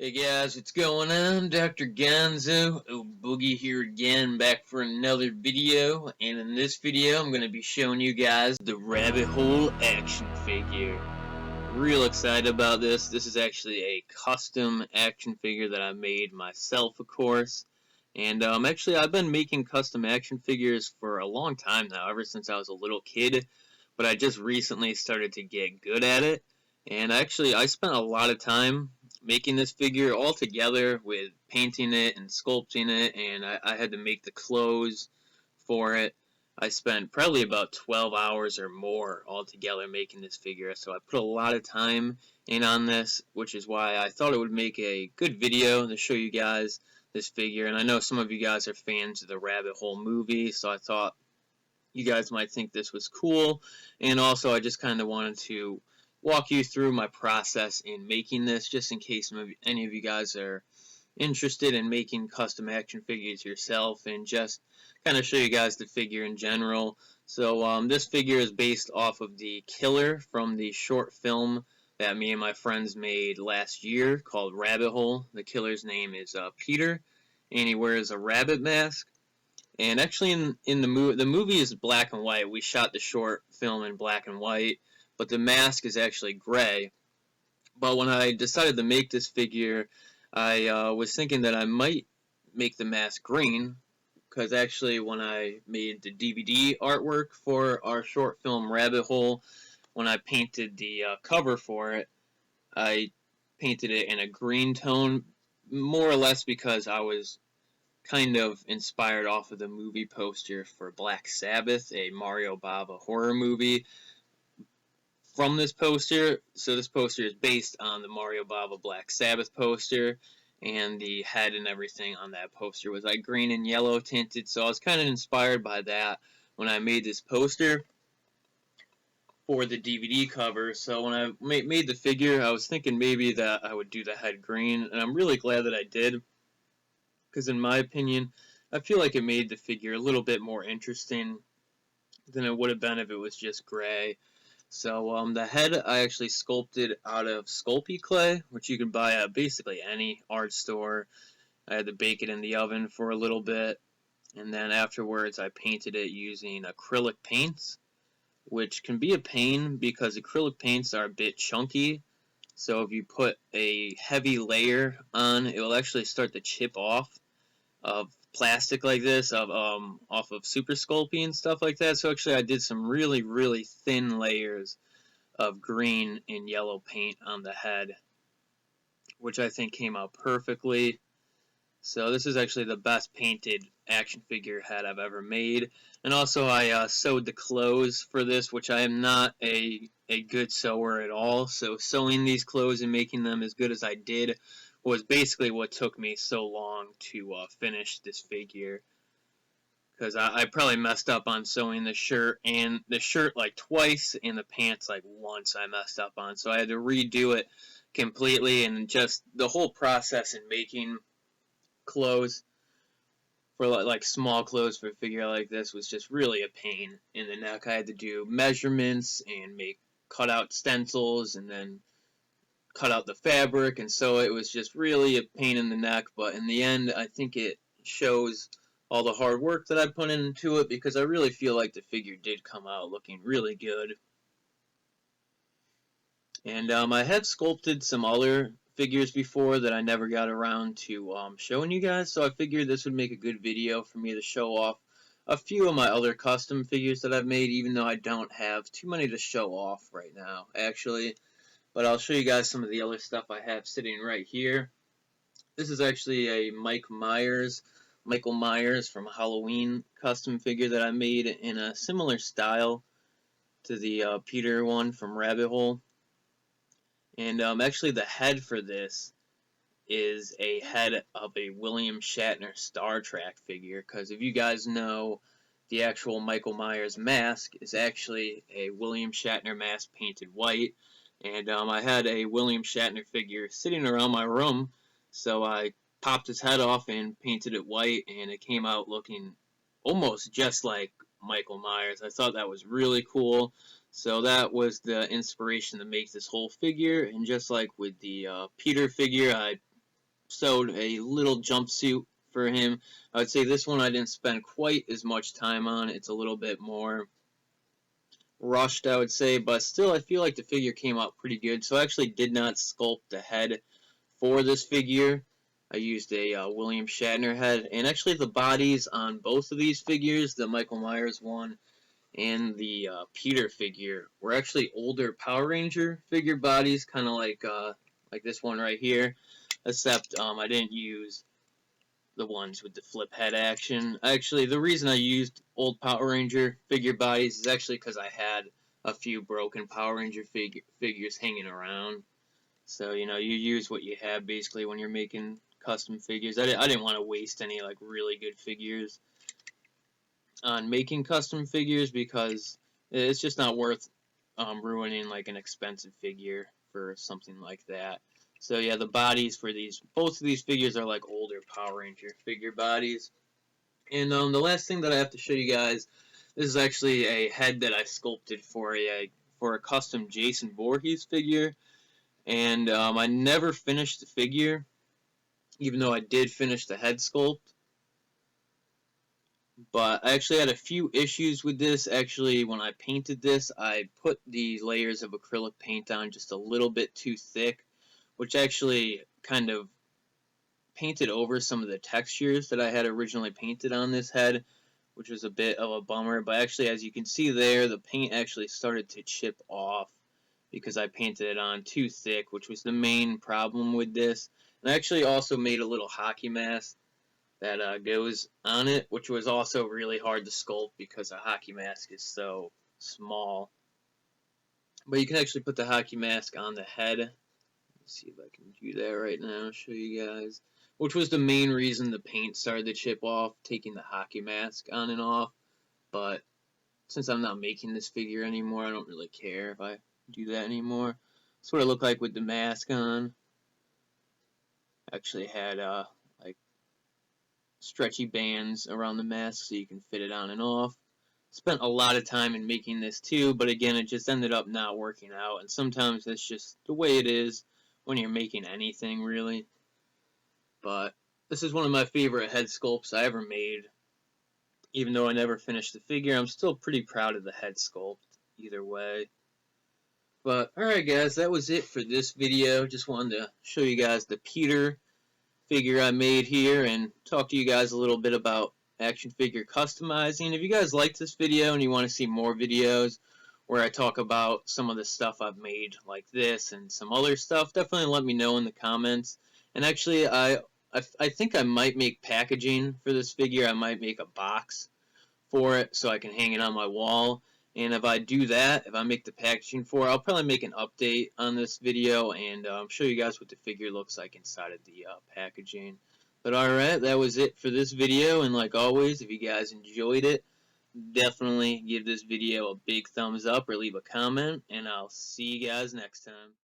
Hey guys, what's going on? Dr. Gonzo, Boogie here again, back for another video. And in this video, I'm going to be showing you guys the Rabbit Hole action figure. Real excited about this. This is actually a custom action figure that I made myself, of course. And actually, I've been making custom action figures for a long time now, ever since I was a little kid. But I just recently started to get good at it. And actually, I spent a lot of time making this figure all together with painting it and sculpting it, and I had to make the clothes for it. I spent probably about 12 hours or more altogether making this figure, so I put a lot of time in on this, which is why I thought it would make a good video to show you guys this figure. And I know some of you guys are fans of the Rabbit Hole movie, so I thought you guys might think this was cool. And also, I just kind of wanted to walk you through my process in making this, just in case any of you guys are interested in making custom action figures yourself, and just kind of show you guys the figure in general. So this figure is based off of the killer from the short film that me and my friends made last year called Rabbit Hole. The killer's name is Peter, and he wears a rabbit mask. And actually, in the movie is black and white. We shot the short film in black and white, but the mask is actually gray. But when I decided to make this figure, I was thinking that I might make the mask green, because actually when I made the DVD artwork for our short film Rabbit Hole, when I painted the cover for it, I painted it in a green tone, more or less because I was kind of inspired off of the movie poster for Black Sabbath, a Mario Bava horror movie, from this poster. So this poster is based on the Mario Bava Black Sabbath poster, and the head and everything on that poster was like green and yellow tinted, so I was kind of inspired by that when I made this poster for the DVD cover. So when I made the figure, I was thinking maybe that I would do the head green, and I'm really glad that I did, because in my opinion, I feel like it made the figure a little bit more interesting than it would have been if it was just gray. So the head I actually sculpted out of Sculpey clay, which you can buy at basically any art store. I had to bake it in the oven for a little bit, and then afterwards I painted it using acrylic paints, which can be a pain because acrylic paints are a bit chunky. So if you put a heavy layer on, it will actually start to chip off of plastic like this, off of Super Sculpey and stuff like that. So actually I did some really thin layers of green and yellow paint on the head, which I think came out perfectly. So this is actually the best painted action figure head I've ever made. And also I sewed the clothes for this, which I am not a good sewer at all. So sewing these clothes and making them as good as I did was basically what took me so long to finish this figure. Because I probably messed up on sewing the shirt like twice, and the pants like once I messed up on. So I had to redo it completely, and just the whole process in making clothes for like small clothes for a figure like this was just really a pain in the neck. I had to do measurements and make cutout stencils and then cut out the fabric, and so it was just really a pain in the neck. But in the end, I think it shows all the hard work that I put into it, because I really feel like the figure did come out looking really good. And I have sculpted some other figures before that I never got around to showing you guys, so I figured this would make a good video for me to show off a few of my other custom figures that I've made, even though I don't have too many to show off right now, actually. But I'll show you guys some of the other stuff I have sitting right here. This is actually a Michael Myers from Halloween custom figure that I made in a similar style to the Peter one from Rabbit Hole. And actually the head for this is a head of a William Shatner Star Trek figure, because if you guys know, the actual Michael Myers mask is actually a William Shatner mask painted white. And I had a William Shatner figure sitting around my room, so I popped his head off and painted it white, and it came out looking almost just like Michael Myers. I thought that was really cool. So that was the inspiration to make this whole figure. And just like with the Peter figure, I sewed a little jumpsuit for him. I would say this one I didn't spend quite as much time on. It's a little bit more rushed, I would say, but still I feel like the figure came out pretty good. So I actually did not sculpt the head for this figure. I used a William Shatner head, and actually the bodies on both of these figures, the Michael Myers one and the Peter figure, were actually older Power Ranger figure bodies, kind of like this one right here, except I didn't use the ones with the flip head action. Actually, the reason I used old Power Ranger figure bodies is actually because I had a few broken Power Ranger figures hanging around. So, you know, you use what you have basically when you're making custom figures. I didn't want to waste any like really good figures on making custom figures because it's just not worth ruining like an expensive figure for something like that. So yeah, the bodies for both of these figures are like older Power Ranger figure bodies. And the last thing that I have to show you guys, this is actually a head that I sculpted for a custom Jason Voorhees figure. And I never finished the figure, even though I did finish the head sculpt. But I actually had a few issues with this. Actually, when I painted this, I put the layers of acrylic paint on just a little bit too thick, which actually kind of painted over some of the textures that I had originally painted on this head, which was a bit of a bummer. But actually, as you can see there, the paint actually started to chip off because I painted it on too thick, which was the main problem with this. And I actually also made a little hockey mask that goes on it, which was also really hard to sculpt because a hockey mask is so small. But you can actually put the hockey mask on the head. Let's see if I can do that right now, show you guys. Which was the main reason the paint started to chip off, taking the hockey mask on and off. But since I'm not making this figure anymore, I don't really care if I do that anymore. That's what it looked like with the mask on. Actually had like stretchy bands around the mask so you can fit it on and off. Spent a lot of time in making this too, but again, it just ended up not working out, and sometimes that's just the way it is when you're making anything, really. But this is one of my favorite head sculpts I ever made. Even though I never finished the figure, I'm still pretty proud of the head sculpt either way. But alright guys, that was it for this video. Just wanted to show you guys the Peter figure I made here and talk to you guys a little bit about action figure customizing. If you guys liked this video and you want to see more videos where I talk about some of the stuff I've made like this and some other stuff, definitely let me know in the comments. And actually, I think I might make packaging for this figure. I might make a box for it so I can hang it on my wall. And if I do that, if I make the packaging for it, I'll probably make an update on this video and show you guys what the figure looks like inside of the packaging. But alright, that was it for this video, and like always, if you guys enjoyed it, definitely give this video a big thumbs up or leave a comment, and I'll see you guys next time.